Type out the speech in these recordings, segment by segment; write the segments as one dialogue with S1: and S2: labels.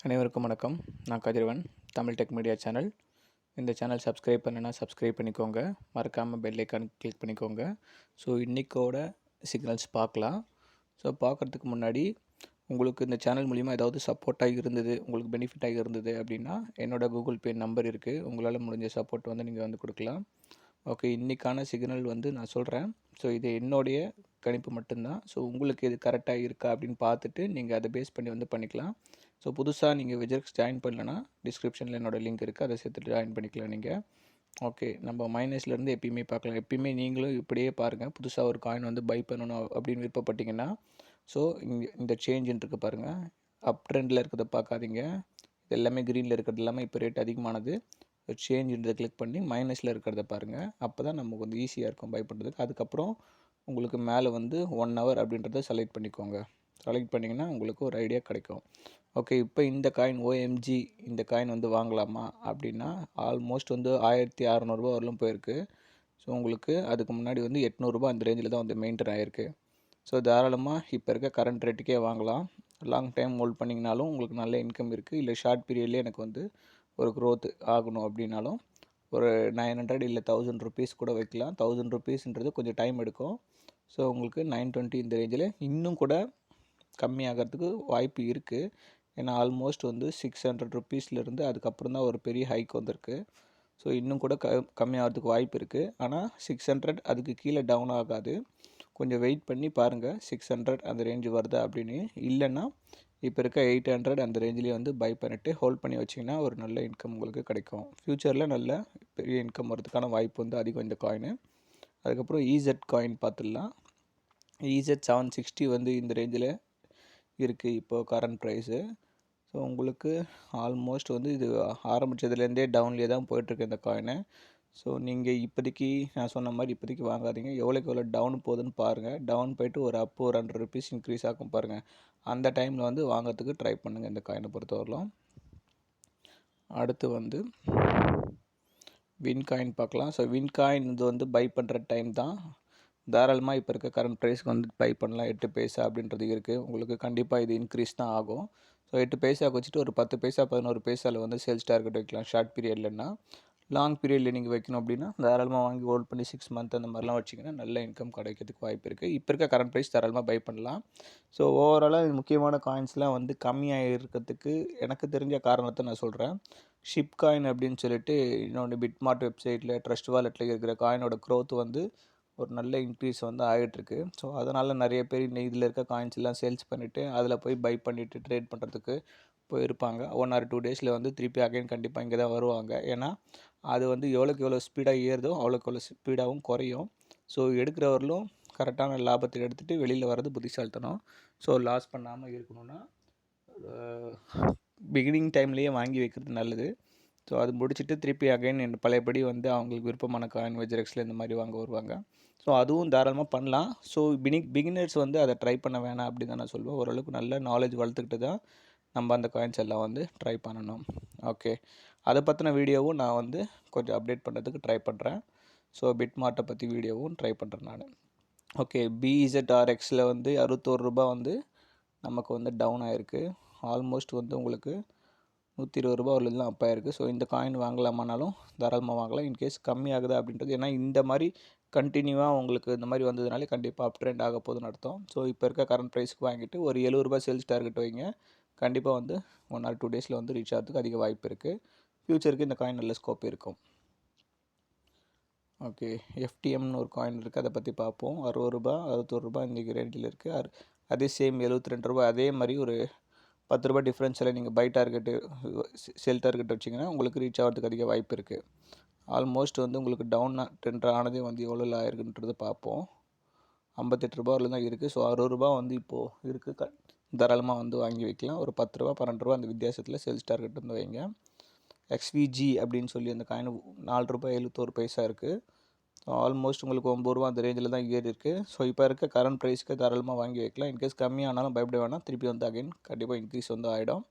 S1: அனைவருக்கும் வணக்கம். நான் கதிரவன், தமிழ் டெக் மீடியா சேனல். இந்த சேனல் சப்ஸ்கிரைப் பண்ணலைன்னா சப்ஸ்கிரைப் பண்ணிக்கோங்க. மறக்காமல் பெல் ஐக்கான் கிளிக் பண்ணிக்கோங்க. ஸோ இன்றைக்கோட சிக்னல்ஸ் பார்க்கலாம். ஸோ பார்க்குறதுக்கு முன்னாடி உங்களுக்கு இந்த சேனல் மூலிமா ஏதாவது சப்போர்ட்டாக இருந்தது, உங்களுக்கு பெனிஃபிட்டாக இருந்தது அப்படின்னா என்னோடய கூகுள் பே நம்பர் இருக்குது. உங்களால் முடிஞ்ச சப்போர்ட் வந்து நீங்கள் வந்து கொடுக்கலாம். ஓகே, இன்றைக்கான சிக்னல் வந்து நான் சொல்கிறேன். ஸோ இது என்னுடைய கணிப்பு மட்டும்தான். ஸோ உங்களுக்கு இது கரெக்டாக இருக்கா அப்படின்னு பார்த்துட்டு நீங்கள் அதை பேஸ் பண்ணி வந்து பண்ணிக்கலாம். ஸோ புதுசாக நீங்கள் விஜெக்ஸ் ஜாயின் பண்ணலன்னா டிஸ்கிரிப்ஷனில் என்னோடய லிங்க் இருக்குது, அதை சேர்த்துட்டு ஜாயின் பண்ணிக்கலாம் நீங்கள். ஓகே, நம்ம மைனஸ்லேருந்து எப்பயுமே பார்க்கலாம். எப்பயுமே நீங்களும் இப்படியே பாருங்கள். புதுசாக ஒரு காயின் வந்து பை பண்ணணும் அப்படின்னு விருப்பப்பட்டீங்கன்னா, ஸோ இங்கே இந்த சேஞ்சுன்னு இருக்குது பாருங்கள். அப் ட்ரெண்டில் இருக்கிறத பார்க்காதீங்க. இது எல்லாமே க்ரீனில் இருக்கிறது எல்லாமே இப்போ ரேட் அதிகமானது. சேஞ்சுன்றதை கிளிக் பண்ணி மைனஸில் இருக்கிறத பாருங்கள். அப்போ தான் நமக்கு வந்து ஈஸியாக இருக்கும் பை பண்ணுறதுக்கு. அதுக்கப்புறம் உங்களுக்கு மேலே வந்து 1 hour அப்படின்றத செலக்ட் பண்ணிக்கோங்க. செலக்ட் பண்ணிங்கன்னா உங்களுக்கு ஒரு ஐடியா கிடைக்கும். ஓகே, இப்போ இந்த காயின் OMG இந்த காயின் வந்து வாங்கலாமா அப்படின்னா ஆல்மோஸ்ட் வந்து 1600 வரலும் போயிருக்கு. ஸோ உங்களுக்கு அதுக்கு முன்னாடி வந்து 800 அந்த ரேஞ்சில் தான் வந்து மெயின்டைன் ஆகிருக்கு. ஸோ தாராளமாக இப்போ இருக்க கரண்ட் ரேட்டுக்கே வாங்கலாம். லாங் டைம் ஹோல்ட் பண்ணிங்கனாலும் உங்களுக்கு நல்ல இன்கம் இருக்குது. இல்லை ஷார்ட் பீரியட்லேயே எனக்கு வந்து ஒரு க்ரோத் ஆகணும் அப்படின்னாலும் ஒரு 900 இல்லை 1000 ருபீஸ் கூட வைக்கலாம். 1000 ருபீஸ்ன்றது கொஞ்சம் டைம் எடுக்கும். ஸோ உங்களுக்கு 920 இந்த ரேஞ்சில் இன்னும் கூட கம்மியாகிறதுக்கு வாய்ப்பு இருக்குது. ஏன்னா ஆல்மோஸ்ட் வந்து 600 ருபீஸ்லேருந்து அதுக்கப்புறம் தான் ஒரு பெரிய ஹைக் வந்திருக்கு. ஸோ இன்னும் கூட கம்மியாகிறதுக்கு வாய்ப்பு இருக்குது. ஆனால் 600 அதுக்கு கீழே டவுன் ஆகாது. கொஞ்சம் வெயிட் பண்ணி பாருங்கள் 600 அந்த ரேஞ்சு வருதா அப்படின்னு. இல்லைன்னா இப்போ இருக்க 800 அந்த ரேஞ்சிலே வந்து பை பண்ணிவிட்டு ஹோல்ட் பண்ணி வச்சிங்கன்னா ஒரு நல்ல இன்கம் உங்களுக்கு கிடைக்கும். ஃப்யூச்சரில் நல்ல பெரிய இன்கம் வரதுக்கான வாய்ப்பு வந்து அதிகம் இந்த காயின். அதுக்கப்புறம் EZ காயின் பார்த்துடலாம். EZ 760 வந்து இந்த ரேஞ்சில் இருக்குது இப்போது கரண்ட் ப்ரைஸு. ஸோ உங்களுக்கு ஆல்மோஸ்ட் வந்து இது ஆரம்பித்ததுலேருந்தே டவுன்லேயே தான் போயிட்டுருக்கு இந்த காயினு. ஸோ நீங்கள் இப்போதைக்கு நான் சொன்ன மாதிரி இப்போதைக்கு வாங்காதீங்க. எவ்வளோக்கு எவ்வளோ டவுன் போகுதுன்னு பாருங்கள். டவுன் போய்ட்டு ஒரு அப்பு ஒரு 100 ருபீஸ் இன்க்ரீஸ் ஆகும் பாருங்கள். அந்த டைமில் வந்து வாங்கிறதுக்கு ட்ரை பண்ணுங்கள் இந்த காயினை பொறுத்தவரையிலும். அடுத்து வந்து வின் காயின் பார்க்கலாம். ஸோ வின் காயின் இது வந்து பை பண்ணுற டைம் தான். தாராளமாக இப்போ இருக்க கரண்ட் ப்ரைஸ்க்கு வந்து பை பண்ணலாம். 8 பைசா அப்படின்றது இருக்குது. உங்களுக்கு கண்டிப்பாக இது இன்க்ரீஸ் தான் ஆகும். ஸோ 8 பைசாவுக்கு வச்சுட்டு ஒரு 10 பைசா 11 பைசாவில் வந்து சேல்ஸ் டார்கெட் வைக்கலாம் ஷார்ட் பீரியட்லன்னா. லாங் பீரியடில் நீங்கள் வைக்கணும் அப்படின்னா தாராளமாக வாங்கி ஹோல்ட் பண்ணி 6 மந்த் அந்த மாதிரிலாம் வச்சிங்கன்னா நல்ல இன்கம் கிடைக்கிறதுக்கு வாய்ப்பு இருக்குது. இப்போ இருக்க கரண்ட் ப்ரைஸ் தாராளமாக பை பண்ணலாம். ஸோ ஓவராலாக முக்கியமான காயின்ஸ்லாம் வந்து கம்மியாக இருக்கிறதுக்கு எனக்கு தெரிஞ்ச காரணத்தை நான் சொல்கிறேன். ஷிப் காயின் அப்படின்னு சொல்லிட்டு இன்னொன்று பிட்மார்ட் வெப்சைட்டில் ட்ரஸ்ட் வாலெட்டில் இருக்கிற காயினோட க்ரோத் வந்து ஒரு நல்ல இன்க்ரீஸ் வந்து ஆகிட்டுருக்கு. ஸோ அதனால் நிறைய பேர் இதில் இருக்க காயின்ஸ் எல்லாம் சேல்ஸ் பண்ணிவிட்டு அதில் போய் பை பண்ணிவிட்டு ட்ரேட் பண்ணுறதுக்கு போயிருப்பாங்க. 1 or 2 டேஸில் வந்து திருப்பி அகைன் கண்டிப்பாக இங்கே தான் வருவாங்க. ஏன்னா அது வந்து எவ்வளோக்கு எவ்வளோ ஸ்பீடாக ஏறுதோ அவ்வளோக்கு எவ்வளோ ஸ்பீடாகவும் குறையும். ஸோ எடுக்கிறவர்களும் கரெக்டான லாபத்தை எடுத்துகிட்டு வெளியில் வர்றது புத்திசாலித்தனம். ஸோ லாஸ் பண்ணாமல் இருக்கணும்னா பிகினிங் டைம்லேயே வாங்கி வைக்கிறது நல்லது. ஸோ அது முடிச்சுட்டு திருப்பி அகைன் பழையபடி வந்து அவங்களுக்கு விருப்பமான காயின் விஜெக்ஸில் இந்த மாதிரி வாங்க வருவாங்க. ஸோ அதுவும் தாராளமாக பண்ணலாம். ஸோ பிகினர்ஸ் வந்து அதை ட்ரை பண்ண வேணாம் அப்படின்னு தான் நான் சொல்லுவேன். ஓரளவுக்கு நல்ல நாலேஜ் வளர்த்துக்கிட்டு தான் நம்ம அந்த காயின்ஸ் எல்லாம் வந்து ட்ரை பண்ணணும். ஓகே, அதை பற்றின வீடியோவும் நான் வந்து கொஞ்சம் அப்டேட் பண்ணுறதுக்கு ட்ரை பண்ணுறேன். ஸோ பிட்மார்ட்டை பற்றி வீடியோவும் ட்ரை பண்ணுறேன் நான். ஓகே, BZRXில் வந்து 61 ரூபா வந்து நமக்கு வந்து டவுன் ஆகிருக்கு. ஆல்மோஸ்ட் வந்து உங்களுக்கு 120 ரூபா வரலாம் அப் ஆயிருக்கு. ஸோ இந்த காயின் வாங்கலாமானாலும் தாராளமாக வாங்கலாம். இன்கேஸ் கம்மியாகுது அப்படின்றது ஏன்னா இந்த மாதிரி கண்டினியூவாக உங்களுக்கு இந்த மாதிரி வந்ததுனாலே கண்டிப்பாக அப் ட்ரெண்ட் ஆக போகுதுன்னு அர்த்தம். ஸோ இப்போ இருக்க கரண்ட் ப்ரைஸ்க்கு வாங்கிட்டு ஒரு 70 ரூபா சேல்ஸ் டார்கெட் வைங்க. கண்டிப்பாக வந்து 1 or 2 டேஸில் வந்து ரீச் ஆகிறதுக்கு அதிக வாய்ப்பு இருக்குது. ஃப்யூச்சருக்கு இந்த காயின் நல்ல ஸ்கோப் இருக்கும். ஓகே, FTMன்னு ஒரு காயின் இருக்குது, அதை பற்றி பார்ப்போம். 60 ரூபா 61 ரூபா இன்றைக்கி ரேஞ்சில் இருக்குது. அதே சேம் 72 ரூபா அதே மாதிரி ஒரு 10 ரூபா டிஃப்ரென்ஸில் நீங்கள் பை டார்கெட்டு செல் டார்கெட் வச்சிங்கன்னா உங்களுக்கு ரீச் ஆகிறதுக்கு அதிக வாய்ப்பு இருக்குது. ஆல்மோஸ்ட் வந்து உங்களுக்கு டவுன் ட்ரெண்ட் ஆனதே வந்து எவ்வளோ ஆயிருக்குன்றது பார்ப்போம். 58 ரூபாவில் தான் இருக்குது. ஸோ 60 ரூபா வந்து இப்போது இருக்குது. தாராளமாக வந்து வாங்கி வைக்கலாம். ஒரு 10 ரூபா 12 ரூபா அந்த வித்தியாசத்தில் சேல்ஸ் டார்கெட் வந்து வைங்க. XVG அப்படின்னு சொல்லி அந்த காயின் 4 ரூபாய் 71 பைசா இருக்குது. ஸோ ஆல்மோஸ்ட் உங்களுக்கு 9 ரூபா அந்த ரேஞ்சில் தான் ஏறி இருக்குது. ஸோ இப்போ இருக்க கரண்ட் ப்ரைஸ்க்கு தாராளமாக வாங்கி வைக்கலாம். இன்கேஸ் கம்மியானாலும் பயப்பட வேணாம், திருப்பி வந்து அகைன் கண்டிப்பாக இன்க்ரீஸ் வந்து ஆகிடும்.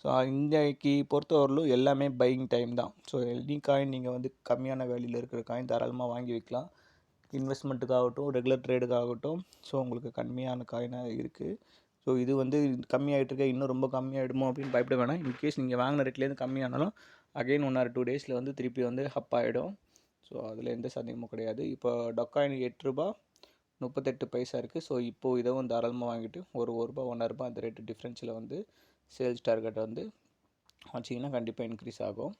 S1: ஸோ இன்றைக்கி பொறுத்தவரையிலும் எல்லாமே பையிங் டைம் தான். ஸோ எனி காயின் நீங்கள் வந்து கம்மியான வேல்யூவில் இருக்கிற காயின் தாராளமாக வாங்கி வைக்கலாம். இன்வெஸ்ட்மெண்ட்டுக்காகட்டும் ரெகுலர் ட்ரேடுக்காகட்டும் ஸோ உங்களுக்கு கம்மியான காயினாக இருக்குது. ஸோ ஸோ இது வந்து கம்மியாகிட்டு இருக்க, இன்னும் ரொம்ப கம்மியாகிடுமோ அப்படின்னு பயப்பட வேணாம். இன்கேஸ் நீங்கள் வாங்கின ரேட்லேருந்து கம்மியானாலும் அகைன் 1 or 2 டேஸில் வந்து திருப்பி வந்து அப் ஆகிடும். ஸோ அதில் எந்த சந்தேகமும் கிடையாது. இப்போ டொக்காயின் ₹8.38 இருக்குது. ஸோ இப்போது இதை வந்து தாராளமாக வாங்கிட்டு ஒரு ரூபா 1 ரூபா அந்த ரேட்டு டிஃப்ரென்ஸில் வந்து சேல்ஸ் டார்கெட்டை வந்து வச்சிங்கன்னா கண்டிப்பாக இன்க்ரீஸ் ஆகும்.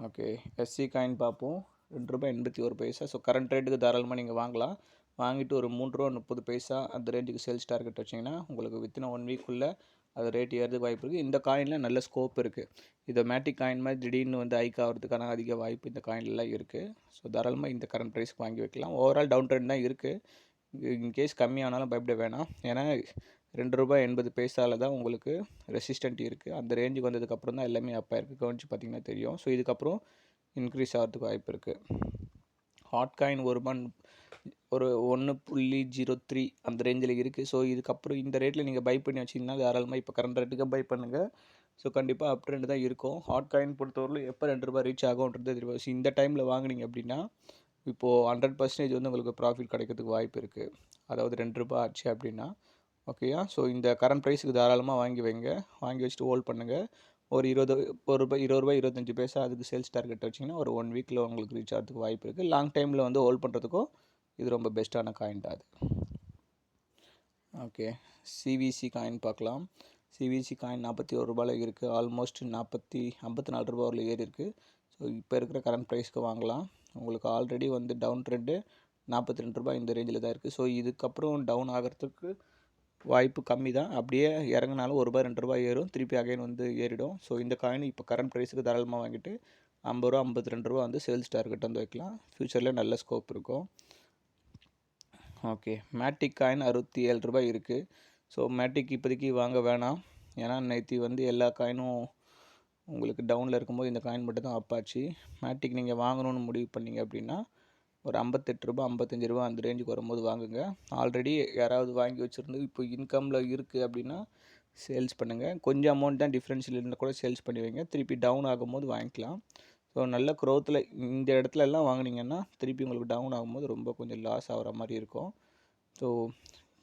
S1: ஓகே, எஸ்சி காயின் பார்ப்போம். ₹2.81. ஸோ கரண்ட் ரேட்டுக்கு தாராளமாக நீங்கள் வாங்கலாம். வாங்கிட்டு ஒரு ₹3.30 அந்த ரேஞ்சுக்கு சேல்ஸ் டார்கெட் வச்சிங்கன்னா உங்களுக்கு வித்தின் 1 வீக்குள்ளே அது ரேட் ஏறதுக்கு வாய்ப்பு இருக்குது. இந்த காயினில் நல்ல ஸ்கோப் இருக்குது. இது மேட்டிக் காயின் மாதிரி திடீர்னு வந்து ஹைக் ஆகிறதுக்கான அதிக வாய்ப்பு இந்த காயின்லாம் இருக்குது. ஸோ தாராளமாக இந்த கரண்ட் ப்ரைஸ்க்கு வாங்கி வைக்கலாம். ஓவரால் டவுன் ட்ரெண்ட் தான் இருக்குது. இன்கேஸ் கம்மியானாலும் பயப்பட வேணாம். ஏன்னா ₹2.80 தான் உங்களுக்கு ரெசிஸ்டன்ட் இருக்குது. அந்த ரேஞ்சுக்கு வந்ததுக்கப்புறம் தான் எல்லாமே அப்போ இருக்குது. கவனிச்சு பார்த்தீங்கன்னா தெரியும். ஸோ இதுக்கப்புறம் இன்க்ரீஸ் ஆகிறதுக்கு வாய்ப்பு இருக்குது. ஹாட் காயின் ஒரு 1.03 அந்த ரேஞ்சில் இருக்குது. ஸோ இதுக்கப்புறம் இந்த ரேட்டில் நீங்கள் பை பண்ணி வச்சிங்கன்னா தாராளமாக இப்போ கரண்ட் ரேட்டுக்கு பை பண்ணுங்கள். ஸோ கண்டிப்பாக அப் ட்ரெண்ட் தான் இருக்கும். ஹாட் காயின் பொறுத்தவரையிலும் எப்போ ₹2 ரீச் ஆகும்ன்றது தெரியும். ஸோ இந்த டைமில் வாங்கினீங்க அப்படின்னா இப்போது 100% வந்து உங்களுக்கு ப்ராஃபிட் கிடைக்கிறதுக்கு வாய்ப்பு இருக்குது. அதாவது ₹2 ஆச்சு அப்படின்னா ஓகேயா. ஸோ இந்த கரண்ட் ப்ரைஸுக்கு தாராளமாக வாங்கி வைங்க. வாங்கி வச்சுட்டு ஹோல்ட் பண்ணுங்கள். ஒரு ₹20.25 அதுக்கு சேல்ஸ் டார்கெட் வச்சிங்கன்னா ஒரு 1 வீக்கில் உங்களுக்கு ரீச் ஆகிறதுக்கு வாய்ப்பு இருக்குது. லாங் டைமில் வந்து ஹோல்ட் பண்ணுறதுக்கும் இது ரொம்ப பெஸ்ட்டான காயின் தான் அது. ஓகே, சிவிசி காயின் பார்க்கலாம். சிவிசி காயின் ₹41 இருக்குது. ஆல்மோஸ்ட் ₹54 வரல ஏறி இருக்குது. ஸோ இப்போ இருக்கிற கரண்ட் ப்ரைஸ்க்கு வாங்கலாம். உங்களுக்கு ஆல்ரெடி வந்து டவுன் ட்ரெண்டு ₹42 இந்த ரேஞ்சில் தான் இருக்குது. ஸோ இதுக்கப்புறம் டவுன் ஆகிறதுக்கு வாய்ப்பு கம்மி தான். அப்படியே இறங்கினாலும் ₹1 ₹2 ஏறும், திருப்பி அகைன் வந்து ஏறிடும். ஸோ இந்த காயின் இப்போ கரண்ட் ப்ரைஸுக்கு தாராளமாக வாங்கிட்டு ₹50 ₹52 வந்து சேல்ஸ் டார்கெட் வந்து வைக்கலாம். ஃப்யூச்சரில் நல்ல ஸ்கோப் இருக்கும். ஓகே, மேட்டிக் காயின் ₹67 இருக்குது. ஸோ மேட்டிக் இப்போதைக்கு வாங்க வேணாம். ஏன்னா நேற்று வந்து எல்லா காயினும் உங்களுக்கு டவுனில் இருக்கும்போது இந்த காயின் மட்டும் தான் அப் ஆச்சு. மேட்டிக் நீங்கள் வாங்கணும்னு முடிவு பண்ணிங்க அப்படின்னா ஒரு ₹58 ₹55 அந்த ரேஞ்சுக்கு வரும்போது வாங்குங்க. ஆல்ரெடி யாராவது வாங்கி வச்சுருந்து இப்போ இன்கமில் இருக்குது அப்படின்னா சேல்ஸ் பண்ணுங்கள். கொஞ்சம் அமௌண்ட் தான் டிஃப்ரென்ஷியல் இருந்தால் கூட சேல்ஸ் பண்ணி வைங்க. திருப்பி டவுன் ஆகும்போது வாங்கிக்கலாம். ஸோ நல்ல க்ரோத்தில் இந்த இடத்துல எல்லாம் வாங்கினீங்கன்னா திருப்பி உங்களுக்கு டவுன் ஆகும்போது ரொம்ப கொஞ்சம் லாஸ் ஆகிற மாதிரி இருக்கும். ஸோ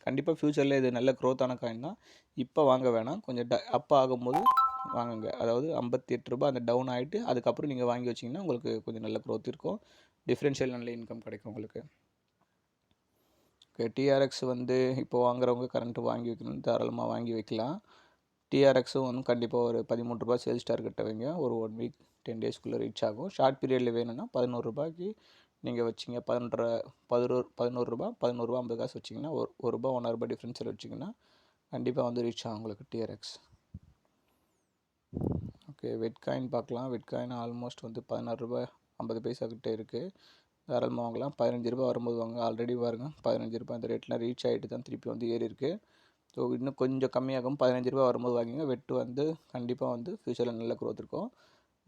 S1: கண்டிப்பாக ஃப்யூச்சரில் இது நல்ல க்ரோத்தான காயின் தான். இப்போ வாங்க வேணாம். கொஞ்சம் அப் ஆகும்போது வாங்குங்க. அதாவது ₹58 அந்த டவுன் ஆகிட்டு அதுக்கப்புறம் நீங்கள் வாங்கி வச்சிங்கன்னா உங்களுக்கு கொஞ்சம் நல்ல க்ரோத் இருக்கும். டிஃப்ரென்ஷியல் நல்ல இன்கம் கிடைக்கும் உங்களுக்கு. ஓகே, டிஆர்எக்ஸ் வந்து இப்போ வாங்குறவங்க கரண்ட்டு வாங்கி வைக்கணும், தாராளமாக வாங்கி வைக்கலாம். டிஆர்எக்ஸும் வந்து கண்டிப்பாக ஒரு ₹13 சேல்ஸ் டார்கெட்டை வைங்க. ஒரு 1 வீக் 10 டேஸ்க்குள்ளே ரீச் ஆகும். ஷார்ட் பீரியடில் வேணும்னா ₹11 நீங்கள் வச்சிங்க. ₹11.50 வச்சிங்கன்னா ₹1 ₹1 டிஃப்ரென்ஸில் வச்சிங்கன்னா கண்டிப்பாக வந்து ரீச் ஆகும் உங்களுக்கு டிஆர்எக்ஸ். ஓகே, வெட்காயின் பார்க்கலாம். வெட்காயின் ஆல்மோஸ்ட் வந்து ₹16.50 கிட்டே இருக்குது. தாராளமாக வாங்கலாம். ₹15 வரும்போது வாங்க. ஆல்ரெடி பாருங்கள் ₹15 அந்த ரேட்லாம் ரீச் ஆகிட்டு தான் திருப்பி வந்து ஏறி இருக்குது. ஸோ இன்னும் கொஞ்சம் கம்மியாகும். ₹15 வரும்போது வாங்கிங்க. வெட்டு வந்து கண்டிப்பாக வந்து ஃப்யூச்சரில் நல்ல க்ரோத் இருக்கும்.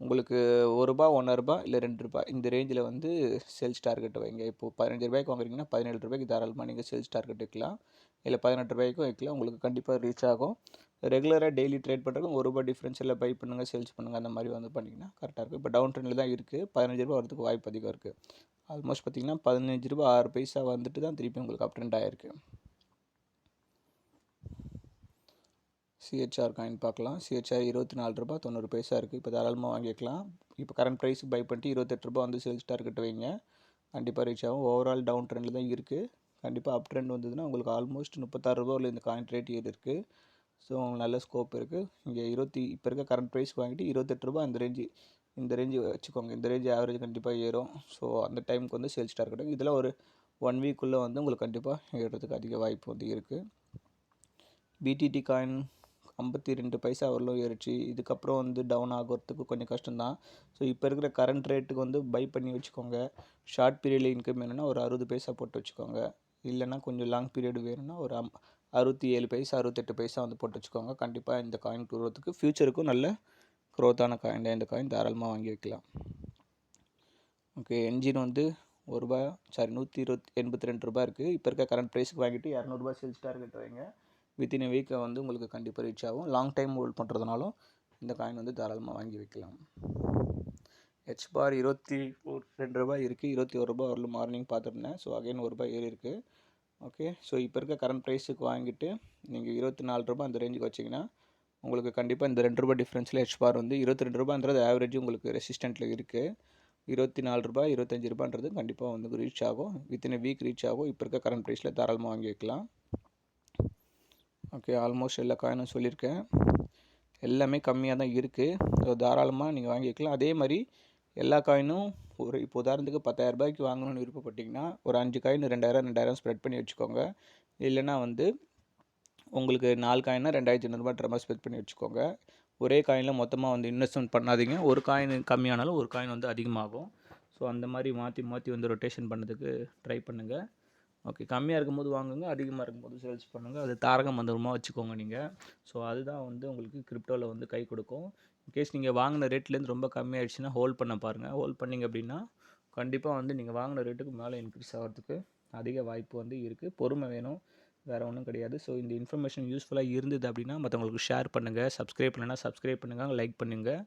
S1: உங்களுக்கு ₹1 ₹1 இல்லை ₹2 இந்த ரேஞ்சில் வந்து சேல்ஸ் டார்கெட் வைங்க. இப்போது ₹15 வாங்குறீங்கன்னா ₹17 தாராளமாக நீங்கள் சேல்ஸ் டார்கெட் வைக்கலாம். இல்லை ₹18 வைக்கலாம். உங்களுக்கு கண்டிப்பாக ரீச் ஆகும். ரெகுலராக டெய்லி ட்ரேட் பண்ணுறதுக்கு ₹1 டிஃப்ரென்ஸில் பை பண்ணுங்கள், சேல்ஸ் பண்ணுங்கள். அந்த மாதிரி வந்து பண்ணிங்கன்னா கரெக்டாக இருக்கும். இப்போ டவுன் ட்ரெண்டில் தான் இருக்குது. ₹15 வரதுக்கு வாய்ப்பு அதிகம் இருக்குது. ஆல்மோஸ்ட் பார்த்திங்கன்னா ₹15.06 வந்துட்டு தான் திருப்பி உங்களுக்கு அப் ட்ரெண்ட் ஆகிருக்கு. சிஹெச்ஆர் காயின் பார்க்கலாம். சிஹெச்ஆர் ₹24.90 இருக்குது. இப்போ தாராளமாக வாங்கிக்கலாம். இப்போ கரண்ட் ப்ரைஸ் பை பண்ணிட்டு ₹28 வந்து சேல்ஸ் டார்கெட் வைங்க. கண்டிப்பாக ரீச் ஆகும். ஓவரால் டவுன் ட்ரெண்டில் தான் இருக்குது. கண்டிப்பாக அப் ட்ரெண்ட் வந்ததுன்னா உங்களுக்கு ஆல்மோஸ்ட் ₹36 இந்த காயின் ரேட் ஏறி இருக்குது. ஸோ உங்களுக்கு நல்ல ஸ்கோப் இருக்குது. இங்கே இப்போ இருக்க கரண்ட் ப்ரைஸ் வாங்கிட்டு ₹28 இந்த ரேஞ்சு வச்சுக்கோங்க. இந்த ரேஞ்சு ஆவரேஜ் கண்டிப்பாக ஏறும். ஸோ அந்த டைமுக்கு வந்து சேல்ஸ் டார்கெட் இதெல்லாம் ஒரு 1 வீக்குள்ளே வந்து உங்களுக்கு கண்டிப்பாக ஏறுறதுக்கு அதிக வாய்ப்பு வந்து இருக்குது. பிடிடி காயின் 52 வரலும் ஏறிச்சு. இதுக்கப்புறம் வந்து டவுன் ஆகிறதுக்கு கொஞ்சம் கஷ்டம்தான். ஸோ இப்போ இருக்கிற கரண்ட் ரேட்டுக்கு வந்து பை பண்ணி வச்சுக்கோங்க. ஷார்ட் பீரியடில் இன்கம் வேணும்னா ஒரு 60 போட்டு வச்சுக்கோங்க. இல்லைனா கொஞ்சம் லாங் பீரியட் வேணும்னா ஒரு 67 68 வந்து போட்டு வச்சுக்கோங்க. கண்டிப்பாக இந்த காயின் க்ரோத்துக்கு ஃப்யூச்சருக்கும் நல்ல க்ரோத்தான காயின் தான். இந்த காயின் தாராளமாக வாங்கி வைக்கலாம். ஓகே, என்ஜின் வந்து ₹182 இருக்குது. இப்போ இருக்க கரண்ட் ப்ரைஸுக்கு வாங்கிட்டு ₹200 சேல்ஸ் டார்கெட் வைங்க. வித்தின் வீக்கை வந்து உங்களுக்கு கண்டிப்பாக ரீச் ஆகும். லாங் டைம் ஹோல்ட் பண்ணுறதுனாலும் இந்த காயின் வந்து தாராளமாக வாங்கி வைக்கலாம். ஹெச்பார் ₹22 இருக்குது. ₹21 வரலும் மார்னிங் பார்த்துருந்தேன். ஸோ அகைன் ₹1 ஏறி இருக்குது. ஓகே. ஸோ இப்போ இருக்க கரண்ட் ப்ரைஸுக்கு வாங்கிட்டு நீங்கள் ரூ. 24 அந்த ரேஞ்சுக்கு வச்சிங்கன்னா உங்களுக்கு கண்டிப்பாக இந்த ரூ. 2 டிஃப்ரென்ஸில் ஹெச்பார் வந்து ரூ. 22ன்றது ஆவரேஜ் உங்களுக்கு ரெசிஸ்டண்ட்டில் இருக்குது. ரூ. 24 ரூ. 25ன்றது கண்டிப்பாக வந்து ரீச் ஆகும். வித்தின் எ வீக் ரீச் ஆகும். இப்போ இருக்க கரண்ட் ப்ரைஸில் தாராளமாக வாங்கி வைக்கலாம். ஓகே, ஆல்மோஸ்ட் எல்லா காயினும் சொல்லியிருக்கேன். எல்லாமே கம்மியாக தான் இருக்குது. ஸோ தாராளமாக நீங்கள் வாங்கி வைக்கலாம். அதே மாதிரி எல்லா காயினும் இப்போ உதாரணத்துக்கு ரூ. 10,000 வாங்கணும்னு விருப்பப்பட்டிங்கன்னா ஒரு 5 காயின் 2000 ஸ்ப்ரெட் பண்ணி வச்சுக்கோங்க. இல்லைன்னா வந்து உங்களுக்கு 4 காயின்னா ரூ. 2500 ஸ்பெண்ட் பண்ணி வச்சுக்கோங்க. ஒரே காயினில் மொத்தமாக வந்து இன்வெஸ்ட்மெண்ட் பண்ணாதீங்க. ஒரு காயின் கம்மியானாலும் ஒரு காயின் வந்து அதிகமாகும். ஸோ அந்த மாதிரி மாற்றி மாற்றி வந்து ரொட்டேஷன் பண்ணதுக்கு ட்ரை பண்ணுங்கள். ஓகே, கம்மியாக இருக்கும்போது வாங்குங்க, அதிகமாக இருக்கும்போது சேல்ஸ் பண்ணுங்கள். அது தாரக மந்திரமாக வச்சுக்கோங்க நீங்கள். ஸோ அதுதான் வந்து உங்களுக்கு கிரிப்டோவில் வந்து கை கொடுக்கும். இன்கேஸ் நீங்கள் வாங்கின ரேட்லேருந்து ரொம்ப கம்மியாகிடுச்சுன்னா ஹோல்ட் பண்ண பாருங்கள். ஹோல்ட் பண்ணிங்க அப்படின்னா கண்டிப்பாக வந்து நீங்கள் வாங்கின ரேட்டுக்கு மேலே இன்க்ரீஸ் ஆகிறதுக்கு அதிக வாய்ப்பு வந்து இருக்குது. பொறுமை வேணும், வேறு ஒன்றும் கிடையாது. ஸோ இந்த இன்ஃபர்மேஷன் யூஸ்ஃபுல்லாக இருந்தது அப்படின்னா மற்றவங்களுக்கு ஷேர் பண்ணுங்கள். சப்ஸ்கிரைப் பண்ணலைன்னா சப்ஸ்கிரைப் பண்ணுங்கள், லைக் பண்ணுங்கள்.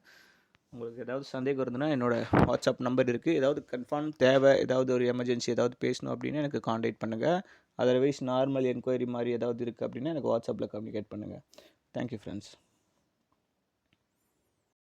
S1: உங்களுக்கு ஏதாவது சந்தேகம் இருந்ததுன்னா என்னோடய வாட்ஸ்அப் நம்பர் இருக்குது. ஏதாவது கன்ஃபார்ம் தேவை, ஏதாவது ஒரு எமர்ஜென்சி ஏதாவது பேசணும் அப்படின்னா எனக்கு காண்டாக்ட் பண்ணுங்கள். அதர்வைஸ் நார்மல் என்கொயரி மாதிரி ஏதாவது இருக்குது அப்படின்னா எனக்கு வாட்ஸ்அப்பில் கம்யூனிகேட் பண்ணுங்கள். Thank you friends.